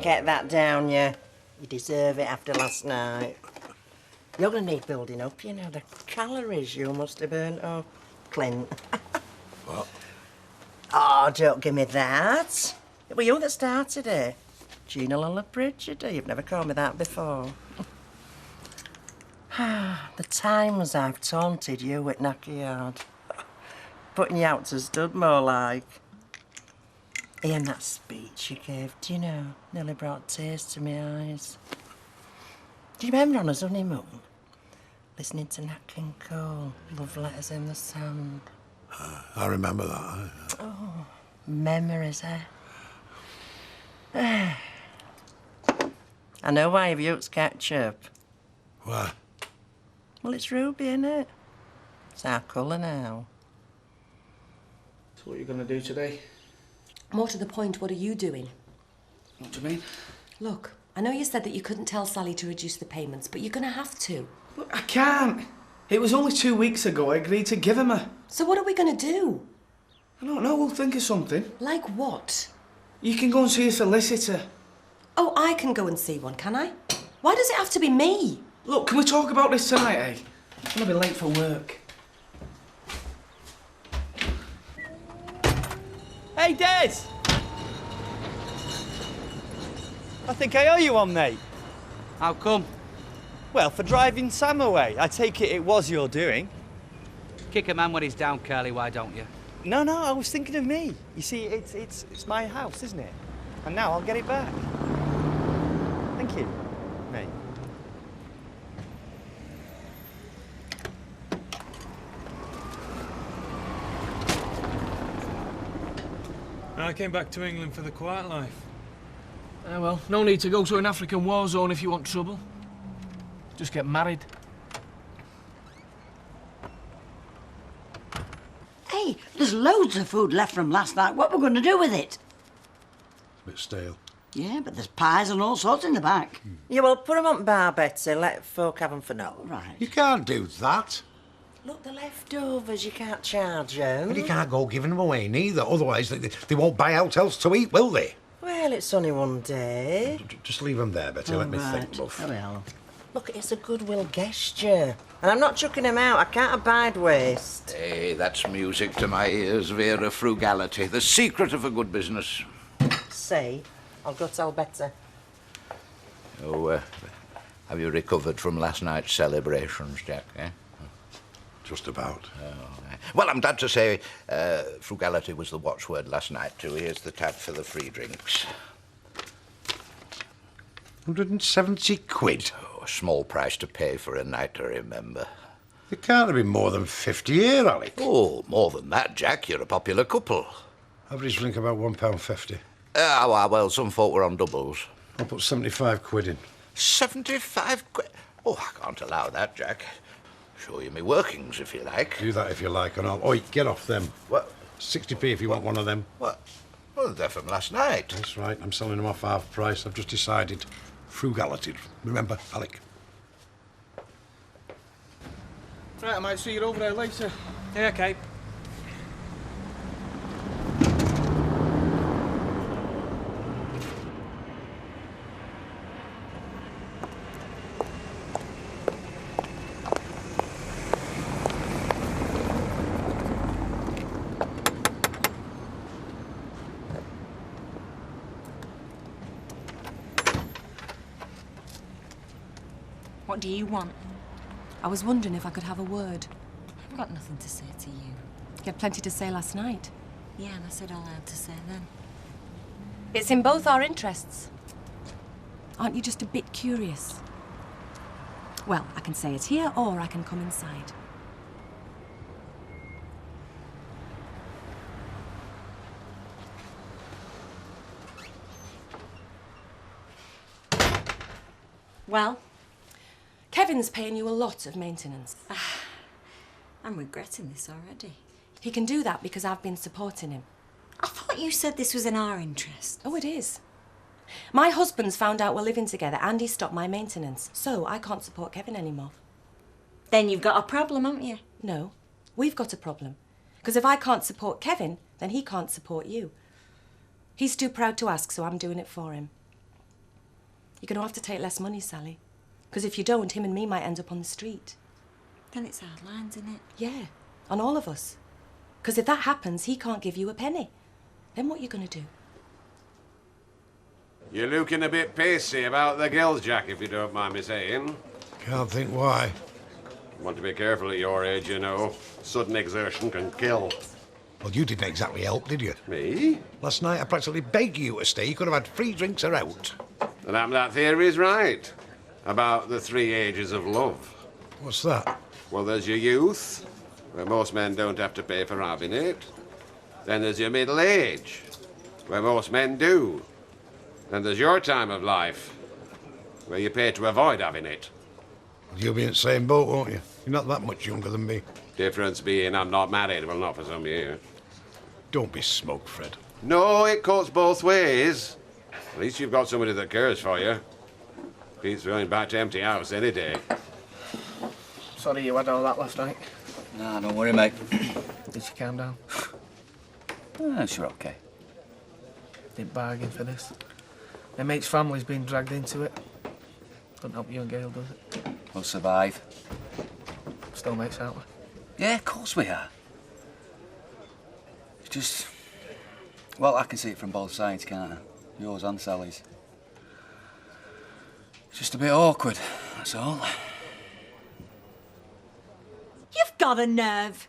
get that down you. You deserve it after last night. You're going to need building up, you know, the calories you must have burnt up, Clint. What? Oh, don't give me that. It were you that started it. Gina Lillipridge, you've never called me that before. The times I've taunted you at Knockyard. Putting you out to stud more like. Ian, that speech you gave, do you know, nearly brought tears to my eyes. Do you remember on his honeymoon? Listening to Nat King Cole, Love Letters in the Sand. I remember that. Oh, memories, eh? I know why you've used ketchup. Why? Well, it's ruby, innit? It's our colour now. So what are you going to do today? More to the point, what are you doing? What do you mean? Look, I know you said that you couldn't tell Sally to reduce the payments, but you're going to have to. Look, I can't. It was only 2 weeks ago I agreed to give him her. So what are we going to do? I don't know, we'll think of something. Like what? You can go and see a solicitor. Oh, I can go and see one, can I? Why does it have to be me? Look, can we talk about this tonight, eh? I'm going to be late for work. Hey, Des! I think I owe you one, mate. How come? Well, for driving Sam away. I take it was your doing. Kick a man when he's down, Curly, why don't you? No, I was thinking of me. You see, it's my house, isn't it? And now I'll get it back. Thank you, mate. I came back to England for the quiet life. Well, no need to go to an African war zone if you want trouble. Just get married. Hey, there's loads of food left from last night. What are we going to do with it? A bit stale. Yeah, but there's pies and all sorts in the back. Yeah, well, put 'em on bar, Betsy. Let folk have 'em for now. Right. You can't do that. Look, the leftovers, you can't charge 'em. But you can't go giving them away neither. Otherwise, they won't buy out else to eat, will they? Well, it's only one day. Just leave them there, Betty. Let me think, Right. love. There we are. Look, it's a goodwill gesture. And I'm not chucking 'em out. I can't abide waste. Hey, that's music to my ears, Vera. Frugality, the secret of a good business. Say, I'll go tell Betty. Oh, have you recovered from last night's celebrations, Jack, eh? Just about. Oh, well, I'm glad to say frugality was the watchword last night, too. Here's the tab for the free drinks. 170 quid. Oh, a small price to pay for a night to remember. There can't have been more than 50 here, Alec. Oh, more than that, Jack. You're a popular couple. Average drink about £1.50. Well, some folk were on doubles. I'll put 75 quid in. 75 quid? Oh, I can't allow that, Jack. Show you me workings, if you like. Do that if you like, and I'll... Oi, get off them. What? 60p if you want one of them. What? Well, they're from last night. That's right. I'm selling them off half price. I've just decided. Frugality. Remember, Alec? Right, I might see you over there later. Yeah, okay. What do you want? I was wondering if I could have a word. I've got nothing to say to you. You had plenty to say last night. Yeah, and I said all I had to say then. It's in both our interests. Aren't you just a bit curious? Well, I can say it here or I can come inside. Well, Kevin's paying you a lot of maintenance. I'm regretting this already. He can do that because I've been supporting him. I thought you said this was in our interest. Oh, it is. My husband's found out we're living together and he stopped my maintenance, so I can't support Kevin anymore. Then you've got a problem, haven't you? No, we've got a problem. Because if I can't support Kevin, then he can't support you. He's too proud to ask, so I'm doing it for him. You're going to have to take less money, Sally. Because if you don't, him and me might end up on the street. Then it's hard lines, isn't it? Yeah, on all of us. Because if that happens, he can't give you a penny. Then what are you going to do? You're looking a bit pacey about the gills, Jack, if you don't mind me saying. Can't think why. Want to be careful at your age, you know. Sudden exertion can kill. Well, you didn't exactly help, did you? Me? Last night I practically begged you to stay. You could have had free drinks or out. And that theory's right. About the 3 ages of love. What's that? Well, there's your youth, where most men don't have to pay for having it. Then there's your middle age, where most men do. Then there's your time of life, where you pay to avoid having it. You'll be in the same boat, won't you? You're not that much younger than me. Difference being I'm not married, well, not for some years. Don't be smug, Fred. No, it cuts both ways. At least you've got somebody that cares for you. Beats going back to empty house any day. Sorry you had all that last night. Nah, don't worry, mate. Did you calm down? Sure, okay. Didn't bargain for this. My mate's family's been dragged into it. Doesn't help you and Gail, does it? We'll survive. Still mates, aren't we? Yeah, of course we are. It's just... Well, I can see it from both sides, can't I? Yours and Sally's. It's just a bit awkward, that's all. You've got a nerve.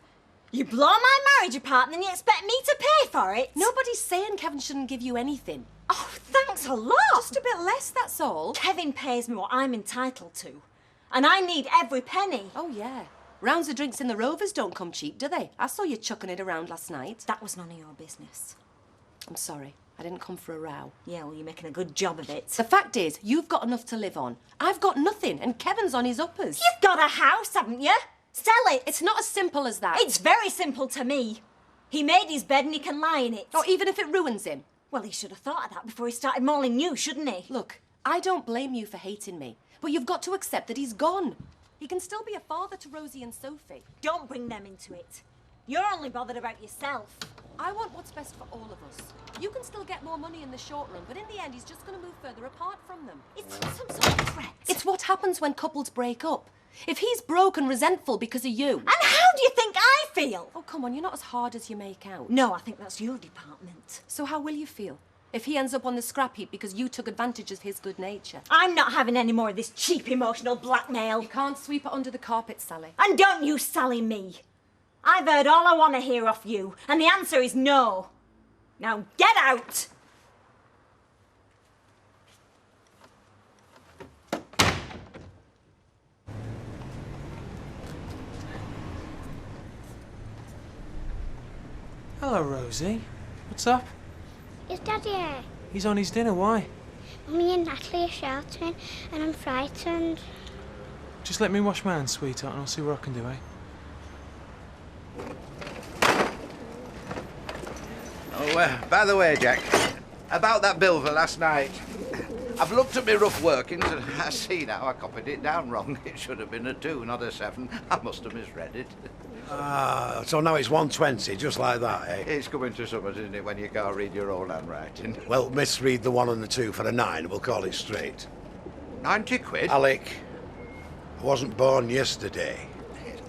You blow my marriage apart and then you expect me to pay for it? Nobody's saying Kevin shouldn't give you anything. Oh, thanks a lot. Just a bit less, that's all. Kevin pays me what I'm entitled to. And I need every penny. Oh, yeah. Rounds of drinks in the Rovers don't come cheap, do they? I saw you chucking it around last night. That was none of your business. I'm sorry. I didn't come for a row. Yeah, well, you're making a good job of it. The fact is, you've got enough to live on. I've got nothing, and Kevin's on his uppers. You've got a house, haven't you? Sell it. It's not as simple as that. It's very simple to me. He made his bed and he can lie in it. Or even if it ruins him. Well, he should have thought of that before he started mauling you, shouldn't he? Look, I don't blame you for hating me, but you've got to accept that he's gone. He can still be a father to Rosie and Sophie. Don't bring them into it. You're only bothered about yourself. I want what's best for all of us. You can still get more money in the short run, but in the end, he's just going to move further apart from them. It's not some sort of threat. It's what happens when couples break up. If he's broke and resentful because of you... And how do you think I feel? Oh, come on, you're not as hard as you make out. No, I think that's your department. So how will you feel if he ends up on the scrap heap because you took advantage of his good nature? I'm not having any more of this cheap emotional blackmail. You can't sweep it under the carpet, Sally. And don't you Sally me. I've heard all I want to hear off you, and the answer is no. Now get out! Hello, Rosie. What's up? Is Daddy here? He's on his dinner, why? Me and Natalie are shouting, and I'm frightened. Just let me wash my hands, sweetheart, and I'll see what I can do, eh? Oh, by the way, Jack, about that bill for last night. I've looked at my rough workings and I see now I copied it down wrong. It should have been a 2, not a 7. I must have misread it. So now it's 120, just like that, eh? It's coming to something, isn't it, when you can't read your own handwriting? Well, misread the 1 and the 2 for a 9, we'll call it straight. 90 quid? Alec, I wasn't born yesterday.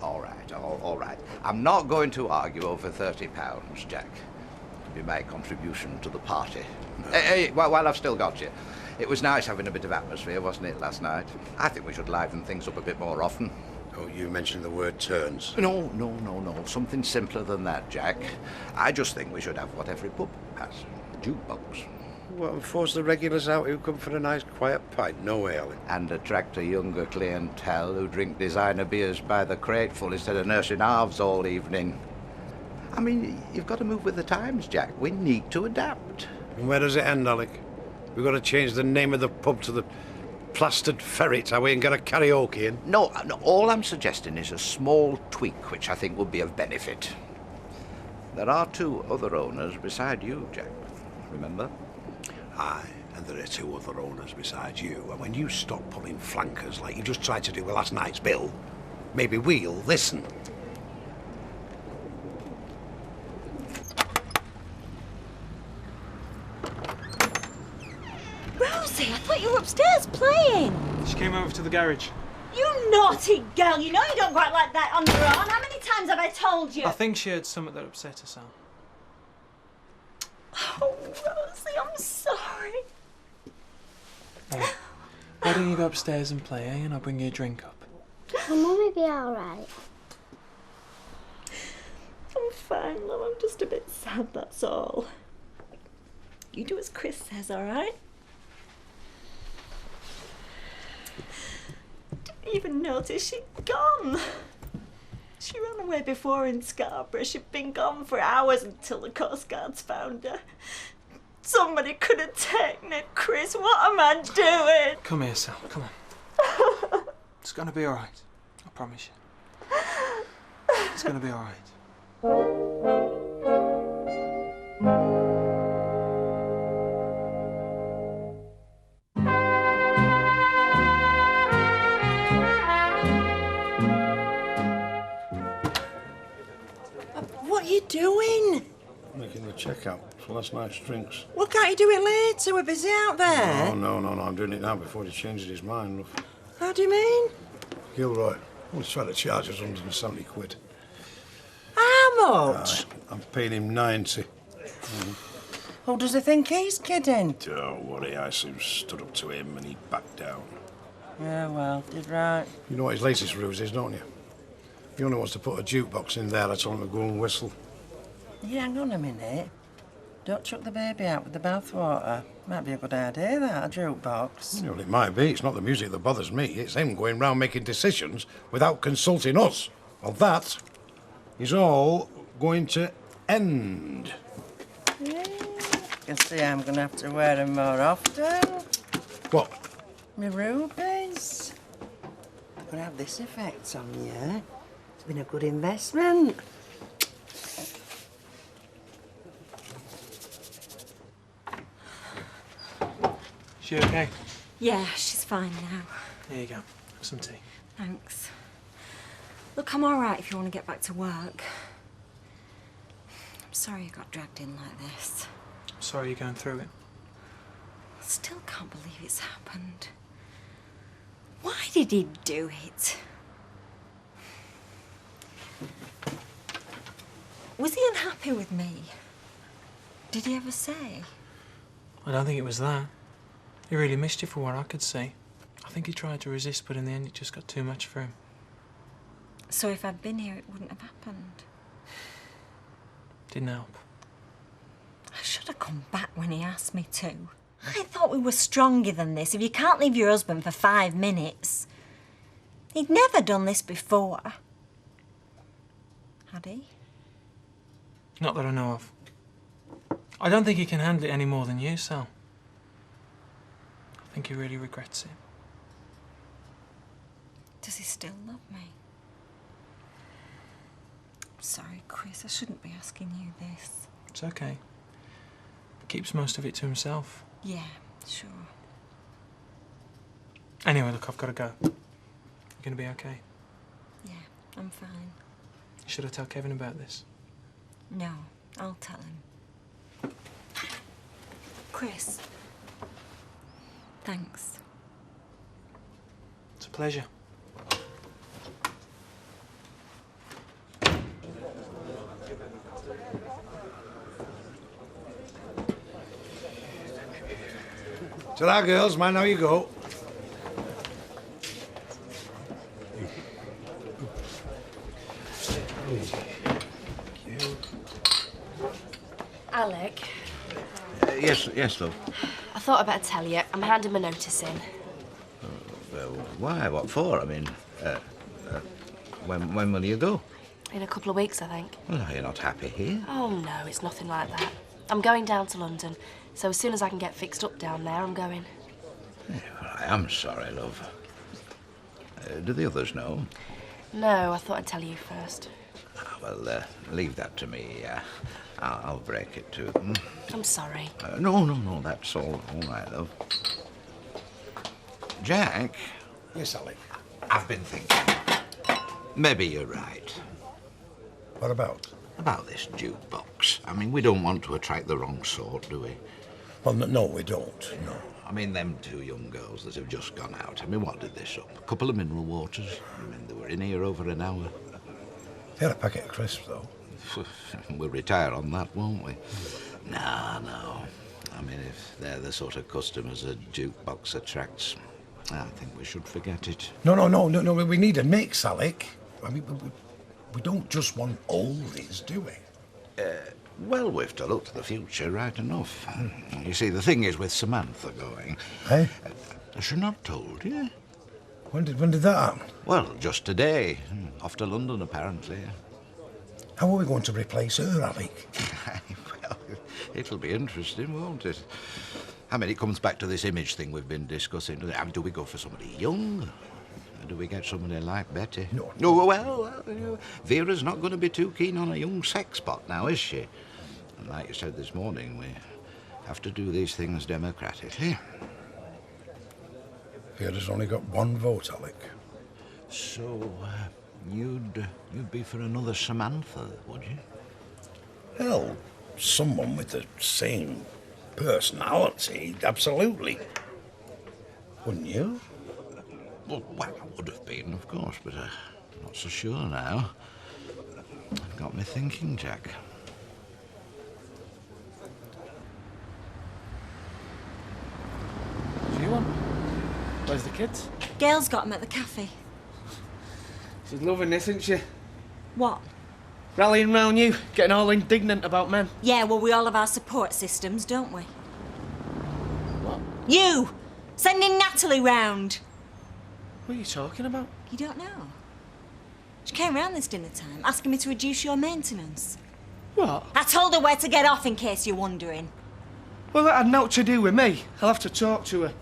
All right, all right. I'm not going to argue over £30, Jack. To be my contribution to the party. No. Hey, while I've still got you. It was nice having a bit of atmosphere, wasn't it, last night? I think we should liven things up a bit more often. Oh, you mentioned the word turns. No. Something simpler than that, Jack. I just think we should have what every pub has. A jukebox. Well, and force the regulars out who come for a nice quiet pint, no way, Alec. And attract a younger clientele who drink designer beers by the crateful instead of nursing halves all evening. I mean, you've got to move with the times, Jack. We need to adapt. And where does it end, Alec? We've got to change the name of the pub to the Plastered Ferret, are we, and get a karaoke in? No, all I'm suggesting is a small tweak which I think would be of benefit. There are 2 other owners beside you, Jack. Remember? Aye, and there are 2 other owners besides you. And when you stop pulling flankers like you just tried to do with last night's bill, maybe we'll listen. Rosie, I thought you you were upstairs playing. She came over to the garage. You naughty girl. You know you don't go out like that on your own. How many times have I told you? I think she heard something that upset her, Sam. Oh, Rosie, I'm sorry. Hey, why don't you go upstairs and play, eh? And I'll bring you a drink up. Will Mummy be alright? I'm fine, love. I'm just a bit sad, that's all. You do as Chris says, all right? Didn't even notice she'd gone. She ran away before in Scarborough. She'd been gone for hours until the Coast Guards found her. Somebody could have taken her, Chris. What am I doing? Come here, Sal. Come on. It's gonna be all right. I promise you. It's gonna be all right. What are you doing? Making the checkout for last night's drinks. Well, can't you do it later? We're busy out there. No, I'm doing it now before he changes his mind, love. How do you mean? Gilroy, he's trying to charge us 170 quid. How much? I'm paying him 90. Oh, does he think he's kidding? Don't worry, I soon stood up to him and he backed down. Yeah, well, did right. You know what his latest ruse is, don't you? He only wants to put a jukebox in there. I told him to go and whistle. Yeah, hang on a minute. Don't chuck the baby out with the bathwater. Might be a good idea, that, a jukebox. Well, it might be. It's not the music that bothers me. It's him going round making decisions without consulting us. Well, that is all going to end. Yeah. You can see I'm going to have to wear them more often. What? My rubies. They're going to have this effect on you. It's been a good investment. She okay? Yeah, she's fine now. Here you go. Have some tea. Thanks. Look, I'm all right if you want to get back to work. I'm sorry you got dragged in like this. I'm sorry you're going through it. I still can't believe it's happened. Why did he do it? Was he unhappy with me? Did he ever say? I don't think it was that. He really missed you for what I could see. I think he tried to resist, but in the end it just got too much for him. So if I'd been here, it wouldn't have happened? Didn't help. I should have come back when he asked me to. I thought we were stronger than this. If you can't leave your husband for 5 minutes. He'd never done this before. Had he? Not that I know of. I don't think he can handle it any more than you, Sal. I think he really regrets it. Does he still love me? I'm sorry, Chris. I shouldn't be asking you this. It's okay. He keeps most of it to himself. Yeah, sure. Anyway, look, I've got to go. You gonna be okay? Yeah, I'm fine. Should I tell Kevin about this? No, I'll tell him. Chris. Thanks. It's a pleasure. Ta-ra, girls. Mind how you go. Alec, Yes, love. I thought I'd better tell you. I'm handing my notice in. Why? What for? I mean, when will you go? In a couple of weeks, I think. Well, are you not happy here? Oh, no, it's nothing like that. I'm going down to London, so as soon as I can get fixed up down there, I'm going. Yeah, well, I am sorry, love. Do the others know? No, I thought I'd tell you first. Well, leave that to me. I'll break it to them. I'm sorry. No, that's all right, love. Jack? Yes, Alec? I've been thinking. Maybe you're right. What about? About this jukebox. I mean, we don't want to attract the wrong sort, do we? Well, no, we don't, no. I mean, them two young girls that have just gone out. I mean, what did they sup? A couple of mineral waters. I mean, they were in here over an hour. They had a packet of crisps, though. We'll retire on that, won't we? No. I mean, if they're the sort of customers a jukebox attracts, I think we should forget it. No. We need a mix, Alec. I mean, we don't just want oldies, do we? Well, we've to look to the future, right enough. You see, the thing is with Samantha going... Hey? Has she not told you? When did that happen? Well, just today. Off to London, apparently. How are we going to replace her, Alec? Well, it'll be interesting, won't it? I mean, it comes back to this image thing we've been discussing. Do we go for somebody young? Or do we get somebody like Betty? No, well, Vera's not going to be too keen on a young sex pot now, is she? And like you said this morning, we have to do these things democratically. Vera's only got one vote, Alec. So, you'd be for another Samantha, would you? Well, someone with the same personality, absolutely. Wouldn't you? Well, I would have been, of course, but I'm not so sure now. You've got me thinking, Jack. What do you want? Where's the kids? Gail's got 'em at the cafe. She's loving this, isn't she? What? Rallying round you, getting all indignant about men. Yeah, well, we all have our support systems, don't we? What? You! Sending Natalie round. What are you talking about? You don't know? She came round this dinner time, asking me to reduce your maintenance. What? I told her where to get off, in case you're wondering. Well, that had naught to do with me. I'll have to talk to her.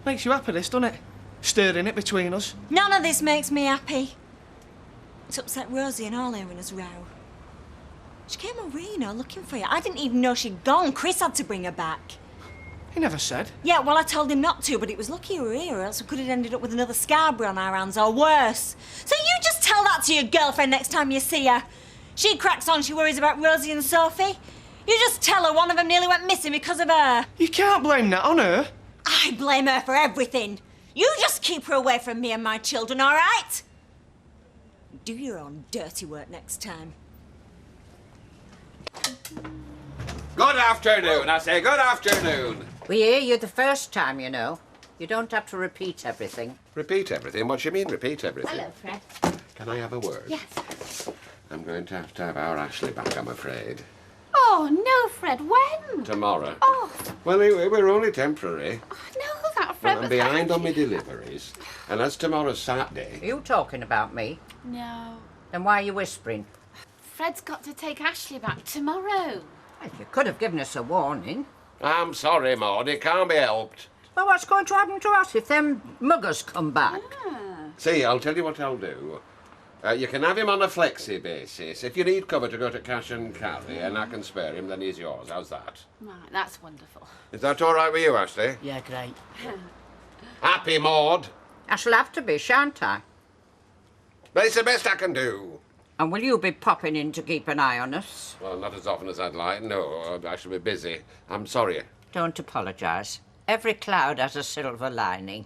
Makes you happy, this, doesn't it? Stirring it between us. None of this makes me happy. It's upset Rosie and all hearing us row. She came over here, looking for you. I didn't even know she'd gone. Chris had to bring her back. He never said. Yeah, well, I told him not to, but it was lucky you were here, or else we could have ended up with another Scarborough on our hands, or worse. So you just tell that to your girlfriend next time you see her. She cracks on, she worries about Rosie and Sophie. You just tell her one of them nearly went missing because of her. You can't blame that on her. I blame her for everything. You just keep her away from me and my children, all right? Do your own dirty work next time. Good afternoon, I say, good afternoon. We hear you the first time, you know. You don't have to repeat everything. Repeat everything? What do you mean, repeat everything? Hello, Fred. Can I have a word? Yes. I'm going to have our Ashley back, I'm afraid. Oh, no, Fred, when? Tomorrow. Oh. Well, anyway, we're only temporary. No, that, Fred. Well, I'm behind on my deliveries. And as tomorrow's Saturday... Are you talking about me? No. Then why are you whispering? Fred's got to take Ashley back tomorrow. Well, you could have given us a warning. I'm sorry, Maud, it can't be helped. Well, what's going to happen to us if them muggers come back? See, I'll tell you what I'll do. You can have him on a flexi basis. If you need cover to go to cash and carry and I can spare him, then he's yours. How's that? Right, that's wonderful. Is that all right with you, Ashley? Yeah, great. Happy, Maud? I shall have to be, shan't I? But it's the best I can do. And will you be popping in to keep an eye on us? Well, not as often as I'd like. No, I shall be busy. I'm sorry. Don't apologise. Every cloud has a silver lining.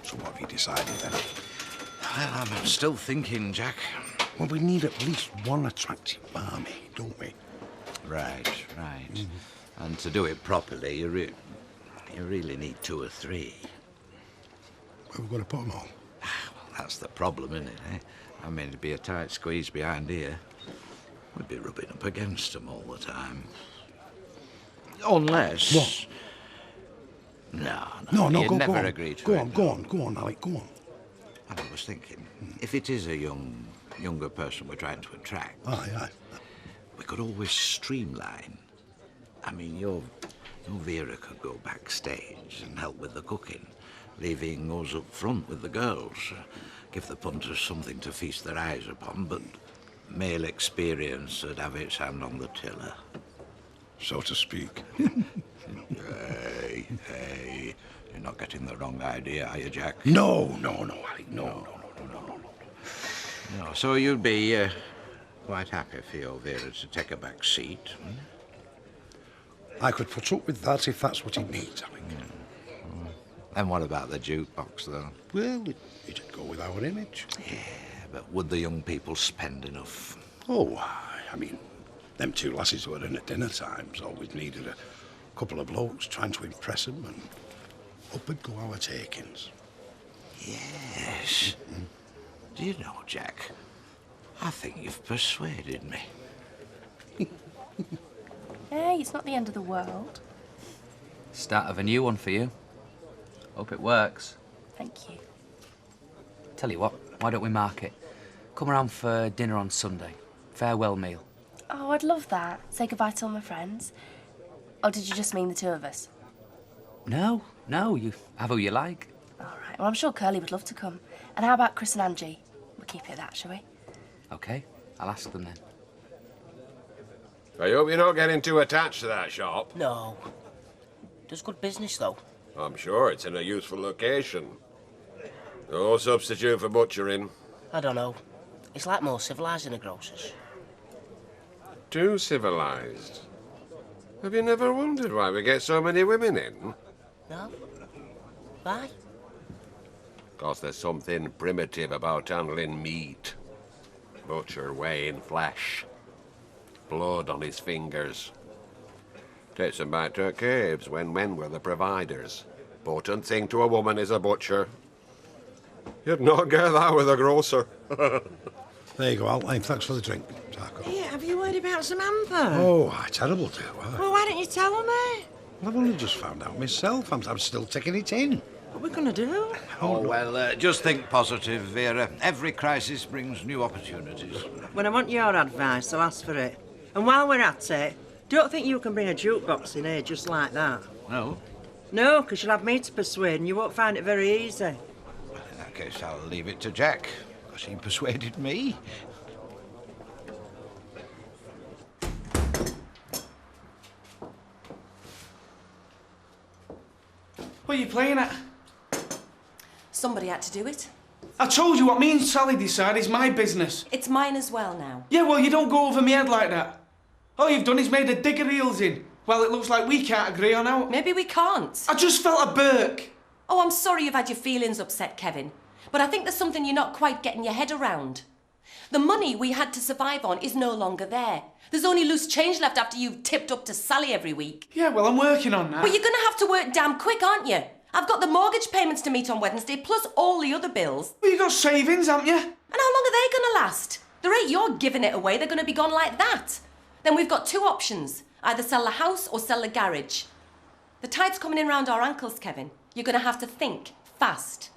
So what have you decided then? Well, I'm still thinking, Jack. Well, we need at least one attractive barmy, don't we? Right. And to do it properly, you really need 2 or 3. Where have we got to put them all? Well, that's the problem, isn't it, eh? I mean, it'd be a tight squeeze behind here. We'd be rubbing up against them all the time. Unless... What? No, No, you'd go never on. agree to Go it. on, Alec, go on. And I was thinking, if it is a younger person we're trying to attract, Aye. we could always streamline. I mean, your Vera could go backstage and help with the cooking, leaving us up front with the girls. Give the punters something to feast their eyes upon, but male experience would have its hand on the tiller. So to speak. Hey, you're not getting the wrong idea, are you, Jack? No, Alec, no. No, so you'd be quite happy for your Vera to take a back seat, hmm? I could put up with that if that's what it needs, I think. And what about the jukebox, though? Well, it'd go with our image. Yeah, but would the young people spend enough? Oh, I mean, them two lasses were in at dinner times always needed a couple of blokes trying to impress them, and up would go our takings. Yes. Do you know, Jack, I think you've persuaded me. Hey, it's not the end of the world. Start of a new one for you. Hope it works. Thank you. Tell you what, why don't we mark it? Come around for dinner on Sunday. Farewell meal. Oh, I'd love that. Say goodbye to all my friends. Or did you just mean the two of us? No, you have who you like. All right. Well, I'm sure Curly would love to come. And how about Chris and Angie? We'll keep it at that, shall we? OK, I'll ask them then. I hope you're not getting too attached to that shop. No. Does good business, though. I'm sure it's in a useful location. No substitute for butchering. I don't know. It's like more civilised than a grocer's. Too civilised. Have you never wondered why we get so many women in? No? Why? 'Cause there's something primitive about handling meat. Butcher weighing flesh. Blood on his fingers. Takes them back to caves when men were the providers. Important thing to a woman is a butcher. You'd not get that with a grocer. There you go, Outline. Thanks for the drink, Taco. Hey, have you heard about Samantha? Oh, terrible to her. Well, why didn't you tell me? I've only just found out myself. I'm still taking it in. What are we going to do? Oh, well, just think positive, Vera. Every crisis brings new opportunities. When I want your advice, I'll ask for it. And while we're at it, don't think you can bring a jukebox in here just like that. No? No, because you'll have me to persuade and you won't find it very easy. In that case, I'll leave it to Jack, because he persuaded me. What are you playing at? Somebody had to do it. I told you what me and Sally decide is my business. It's mine as well now. Yeah, well, you don't go over my head like that. All you've done is made a digger heels in. Well, it looks like we can't agree on out. Maybe we can't. I just felt a Burke. Oh, I'm sorry you've had your feelings upset, Kevin. But I think there's something you're not quite getting your head around. The money we had to survive on is no longer there. There's only loose change left after you've tipped up to Sally every week. Yeah, well, I'm working on that. But you're going to have to work damn quick, aren't you? I've got the mortgage payments to meet on Wednesday, plus all the other bills. Well, you got savings, haven't you? And how long are they going to last? The rate you're giving it away, they're going to be gone like that. Then we've got two options. Either sell the house or sell the garage. The tide's coming in round our ankles, Kevin. You're going to have to think fast.